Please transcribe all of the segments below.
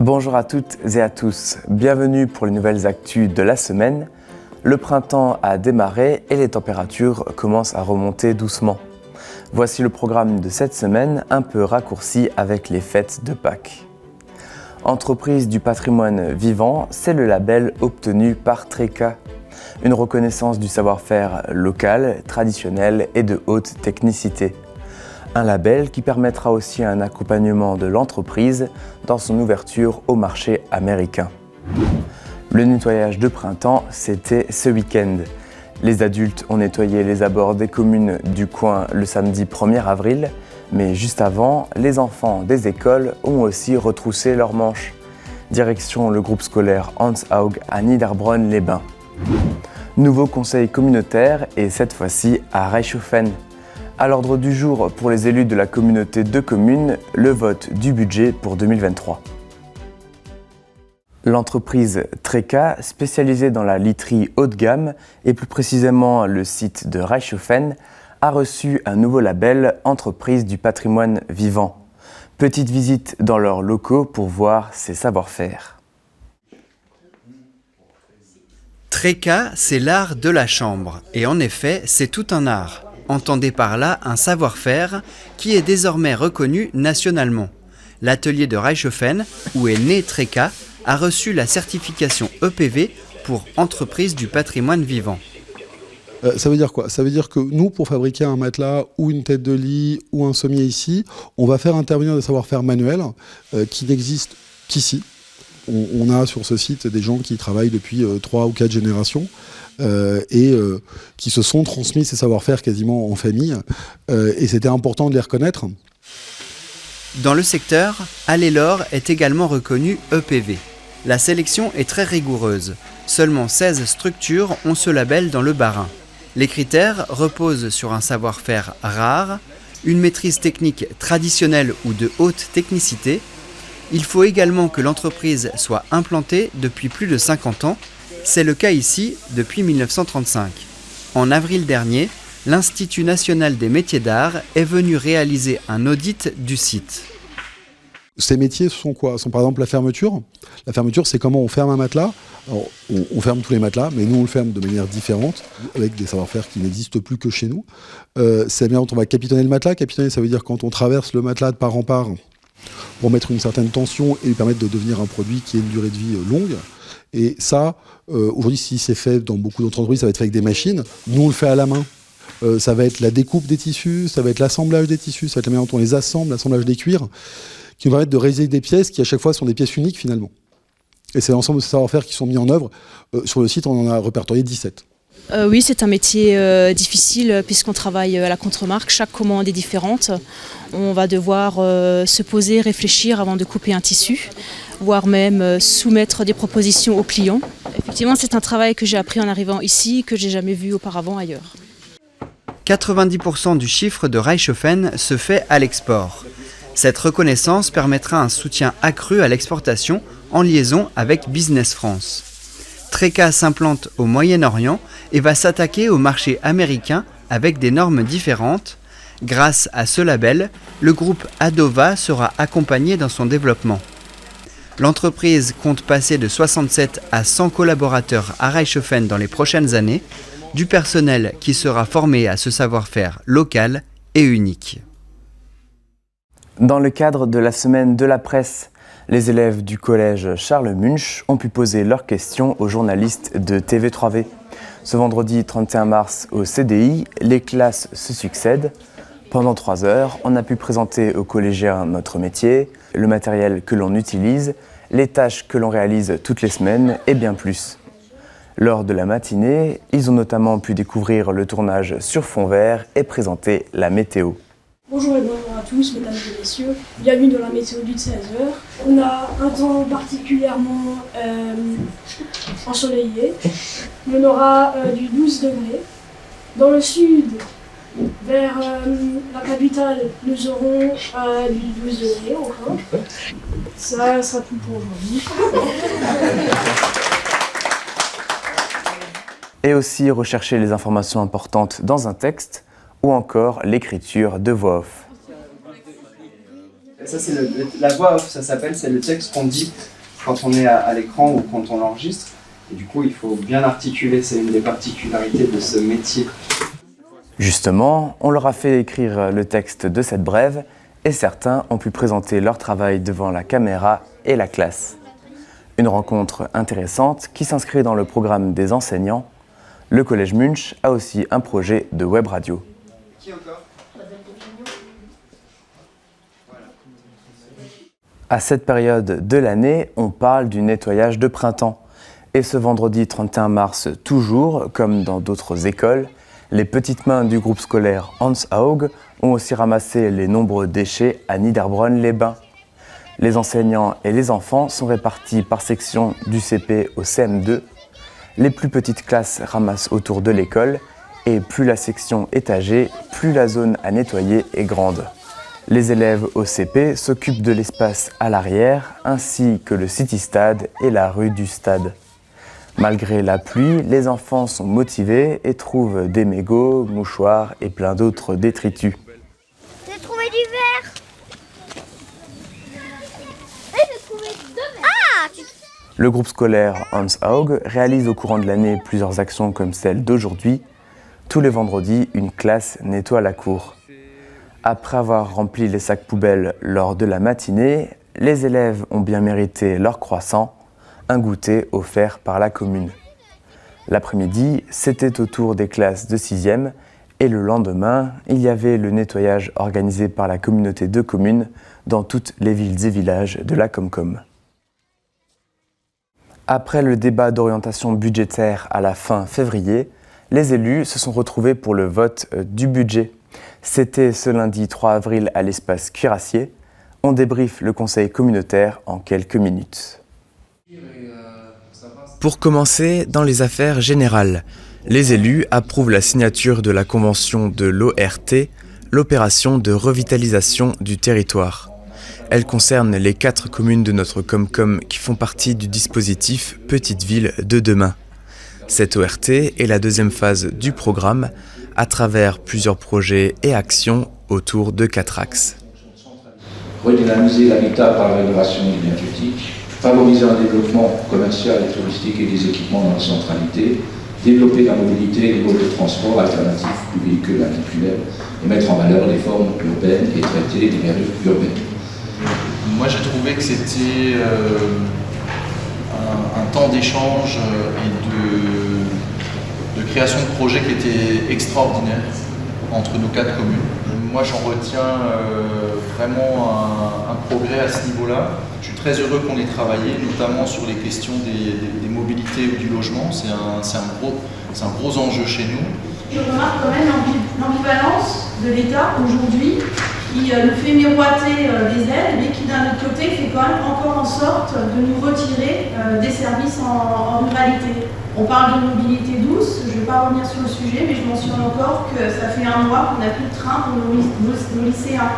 Bonjour à toutes et à tous, bienvenue pour les nouvelles actus de la semaine. Le printemps a démarré et les températures commencent à remonter doucement. Voici le programme de cette semaine, un peu raccourci avec les fêtes de Pâques. Entreprise du patrimoine vivant, c'est le label obtenu par Treka, une reconnaissance du savoir-faire local, traditionnel et de haute technicité. Un label qui permettra aussi un accompagnement de l'entreprise dans son ouverture au marché américain. Le nettoyage de printemps, c'était ce week-end. Les adultes ont nettoyé les abords des communes du coin le samedi 1er avril, mais juste avant, les enfants des écoles ont aussi retroussé leurs manches. Direction le groupe scolaire Hans Haug à Niederbronn-les-Bains. Nouveau conseil communautaire et cette fois-ci à Reichshofen. À l'ordre du jour pour les élus de la communauté de communes, le vote du budget pour 2023. L'entreprise Treka, spécialisée dans la literie haut de gamme et plus précisément le site de Reichshofen, a reçu un nouveau label Entreprise du patrimoine vivant. Petite visite dans leurs locaux pour voir ses savoir-faire. Treka, c'est l'art de la chambre et en effet, c'est tout un art. Entendez par là un savoir-faire qui est désormais reconnu nationalement. L'atelier de Reichshofen, où est né Treka, a reçu la certification EPV pour Entreprise du patrimoine vivant. Ça veut dire quoi? Ça veut dire que nous, pour fabriquer un matelas ou une tête de lit ou un sommier ici, on va faire intervenir des savoir-faire manuels qui n'existent qu'ici. On a sur ce site des gens qui travaillent depuis 3 ou 4 générations et qui se sont transmis ces savoir-faire quasiment en famille. Et c'était important de les reconnaître. Dans le secteur, Allelor est également reconnu EPV. La sélection est très rigoureuse. Seulement 16 structures ont ce label dans le Bas-Rhin. Les critères reposent sur un savoir-faire rare, une maîtrise technique traditionnelle ou de haute technicité. Il faut également que l'entreprise soit implantée depuis plus de 50 ans. C'est le cas ici depuis 1935. En avril dernier, l'Institut national des métiers d'art est venu réaliser un audit du site. Ces métiers sont quoi? Sont par exemple la fermeture. La fermeture, c'est comment on ferme un matelas. Alors, on ferme tous les matelas, mais nous on le ferme de manière différente, avec des savoir-faire qui n'existent plus que chez nous. C'est bien quand on va capitonner le matelas. Capitonner, ça veut dire quand on traverse le matelas de part en part pour mettre une certaine tension et lui permettre de devenir un produit qui a une durée de vie longue. Et ça, aujourd'hui, si c'est fait dans beaucoup d'entreprises, ça va être fait avec des machines. Nous, on le fait à la main. Ça va être la découpe des tissus, ça va être l'assemblage des tissus, ça va être la manière dont on les assemble, l'assemblage des cuirs, qui nous permettent de réaliser des pièces qui, à chaque fois, sont des pièces uniques, finalement. Et c'est l'ensemble de ces savoir-faire qui sont mis en œuvre. Sur le site, on en a répertorié 17. Oui, c'est un métier difficile puisqu'on travaille à la contre-marque. Chaque commande est différente. On va devoir se poser, réfléchir avant de couper un tissu, voire même soumettre des propositions aux clients. Effectivement, c'est un travail que j'ai appris en arrivant ici, que j'ai jamais vu auparavant ailleurs. 90% du chiffre de Reichshofen se fait à l'export. Cette reconnaissance permettra un soutien accru à l'exportation en liaison avec Business France. Treka s'implante au Moyen-Orient et va s'attaquer au marché américain avec des normes différentes. Grâce à ce label, le groupe Adova sera accompagné dans son développement. L'entreprise compte passer de 67 à 100 collaborateurs à Reichshofen dans les prochaines années, du personnel qui sera formé à ce savoir-faire local et unique. Dans le cadre de la semaine de la presse, les élèves du collège Charles Munch ont pu poser leurs questions aux journalistes de TV3V. Ce vendredi 31 mars au CDI, les classes se succèdent. Pendant 3 heures, on a pu présenter aux collégiens notre métier, le matériel que l'on utilise, les tâches que l'on réalise toutes les semaines et bien plus. Lors de la matinée, ils ont notamment pu découvrir le tournage sur fond vert et présenter la météo. Bonjour et bonjour à tous, mesdames et messieurs. Bienvenue dans la météo du 16h. On a un temps particulièrement ensoleillé. On aura du 12 degrés. Dans le sud, vers la capitale, nous aurons du 12 degrés encore. Ça sera tout pour aujourd'hui. Et aussi rechercher les informations importantes dans un texte ou encore l'écriture de voix off. Ça, c'est la voix off, ça s'appelle, c'est le texte qu'on dit quand on est à l'écran ou quand on l'enregistre. Et du coup, il faut bien articuler, c'est une des particularités de ce métier. Justement, on leur a fait écrire le texte de cette brève et certains ont pu présenter leur travail devant la caméra et la classe. Une rencontre intéressante qui s'inscrit dans le programme des enseignants. Le Collège Munch a aussi un projet de web radio. Qui encore ? À cette période de l'année, on parle du nettoyage de printemps. Et ce vendredi 31 mars, toujours, comme dans d'autres écoles, les petites mains du groupe scolaire Hans Haug ont aussi ramassé les nombreux déchets à Niederbronn-les-Bains. Les enseignants et les enfants sont répartis par section du CP au CM2. Les plus petites classes ramassent autour de l'école et plus la section est âgée, plus la zone à nettoyer est grande. Les élèves au CP s'occupent de l'espace à l'arrière ainsi que le City Stade et la rue du Stade. Malgré la pluie, les enfants sont motivés et trouvent des mégots, mouchoirs et plein d'autres détritus. J'ai trouvé du verre. J'ai trouvé 2 verres. Le groupe scolaire Hans Haug réalise au courant de l'année plusieurs actions comme celle d'aujourd'hui. Tous les vendredis, une classe nettoie la cour. Après avoir rempli les sacs poubelles lors de la matinée, les élèves ont bien mérité leur croissant, un goûter offert par la commune. L'après-midi, c'était au tour des classes de 6e et le lendemain, il y avait le nettoyage organisé par la communauté de communes dans toutes les villes et villages de la Comcom. Après le débat d'orientation budgétaire à la fin février, les élus se sont retrouvés pour le vote du budget. C'était ce lundi 3 avril à l'espace Cuirassier. On débriefe le conseil communautaire en quelques minutes. Pour commencer, dans les affaires générales, les élus approuvent la signature de la convention de l'ORT, l'opération de revitalisation du territoire. Elle concerne les 4 communes de notre Comcom qui font partie du dispositif Petites Villes de demain. Cette ORT est la deuxième phase du programme à travers plusieurs projets et actions autour de 4 axes. Redynamiser l'habitat par la rénovation énergétique, favoriser un développement commercial et touristique et des équipements dans la centralité, développer la mobilité et les modes de transport alternatifs aux véhicules individuels et mettre en valeur les formes urbaines et traiter les mers urbaines. Moi j'ai trouvé que c'était un temps d'échange et de création de projets qui était extraordinaire entre nos 4 communes. Moi j'en retiens vraiment un progrès à ce niveau-là. Je suis très heureux qu'on ait travaillé, notamment sur les questions des mobilités ou du logement. C'est un gros enjeu chez nous. Je remarque quand même l'ambivalence de l'État aujourd'hui qui nous fait miroiter des aides, mais qui d'un autre côté fait quand même encore en sorte de nous retirer des services en ruralité. On parle de mobilité douce, je ne vais pas revenir sur le sujet, mais je mentionne encore que ça fait 1 mois qu'on n'a plus de train pour nos lycéens.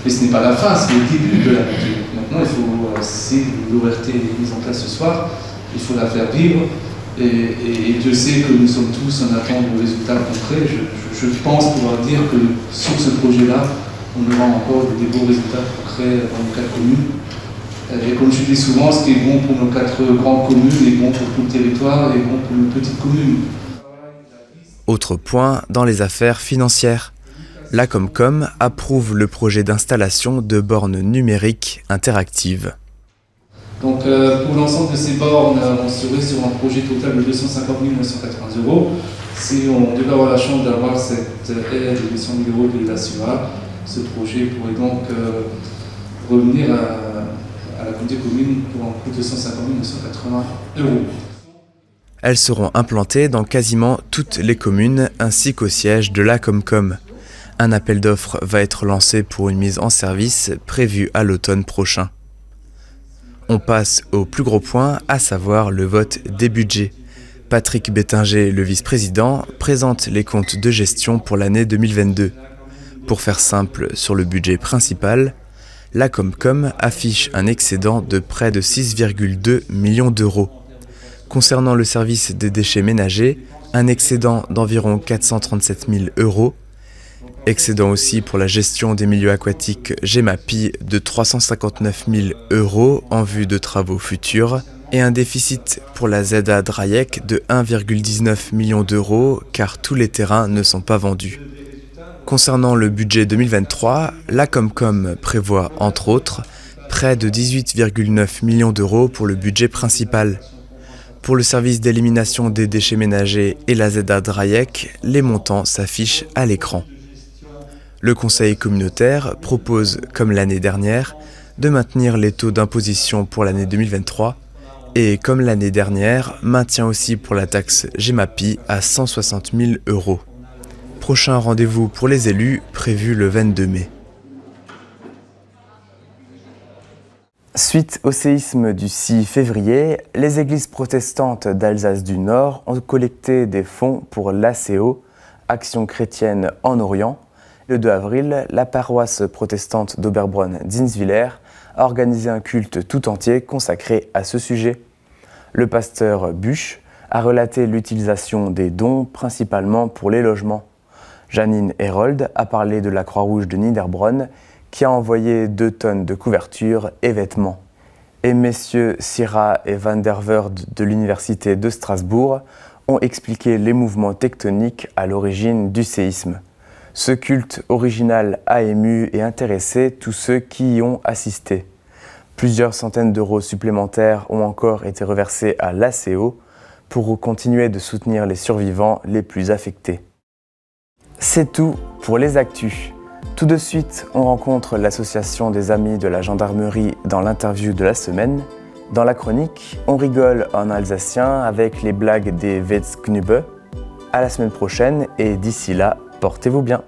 Mais ce n'est pas la fin, c'est le début de la montée. Maintenant, il faut, si l'ORT est mise en place ce soir, il faut la faire vivre. Et Dieu sait que nous sommes tous en attente de résultats concrets. Je pense pouvoir dire que sur ce projet-là, on aura encore des beaux résultats concrets dans nos 4 communes. Et comme je dis souvent, ce qui est bon pour nos 4 grandes communes est bon pour tout le territoire et bon pour nos petites communes. Autre point dans les affaires financières. La Comcom approuve le projet d'installation de bornes numériques interactives. Donc pour l'ensemble de ces bornes, on serait sur un projet total de 250 980 €. Si on devait avoir la chance d'avoir cette aide de 200 000 € de l'ASUA, ce projet pourrait donc revenir à la communauté commune pour un coût de 250 980 €. Elles seront implantées dans quasiment toutes les communes ainsi qu'au siège de la Comcom. Un appel d'offres va être lancé pour une mise en service prévue à l'automne prochain. On passe au plus gros point, à savoir le vote des budgets. Patrick Bettinger, le vice-président, présente les comptes de gestion pour l'année 2022. Pour faire simple, sur le budget principal, la Comcom affiche un excédent de près de 6,2 millions d'euros. Concernant le service des déchets ménagers, un excédent d'environ 437 000 €. excédent aussi pour la gestion des milieux aquatiques GEMAPI de 359 000 € en vue de travaux futurs, et un déficit pour la ZA Drayek de 1,19 million d'euros car tous les terrains ne sont pas vendus. Concernant le budget 2023, la Comcom prévoit entre autres près de 18,9 millions d'euros pour le budget principal. Pour le service d'élimination des déchets ménagers et la ZA Drayek, les montants s'affichent à l'écran. Le Conseil communautaire propose, comme l'année dernière, de maintenir les taux d'imposition pour l'année 2023 et, comme l'année dernière, maintient aussi pour la taxe GEMAPI à 160 000 €. Prochain rendez-vous pour les élus prévu le 22 mai. Suite au séisme du 6 février, les églises protestantes d'Alsace du Nord ont collecté des fonds pour l'ACO, Action chrétienne en Orient. Le 2 avril, la paroisse protestante d'Oberbronn-Dinswiller a organisé un culte tout entier consacré à ce sujet. Le pasteur Busch a relaté l'utilisation des dons principalement pour les logements. Janine Herold a parlé de la Croix-Rouge de Niederbronn qui a envoyé 2 tonnes de couvertures et vêtements. Et messieurs Syrah et Van der Voorde de l'Université de Strasbourg ont expliqué les mouvements tectoniques à l'origine du séisme. Ce culte original a ému et intéressé tous ceux qui y ont assisté. Plusieurs centaines d'euros supplémentaires ont encore été reversés à l'ACO pour continuer de soutenir les survivants les plus affectés. C'est tout pour les actus. Tout de suite, on rencontre l'association des amis de la gendarmerie dans l'interview de la semaine. Dans la chronique, on rigole en alsacien avec les blagues des Wetzknübe. À la semaine prochaine et d'ici là, portez-vous bien.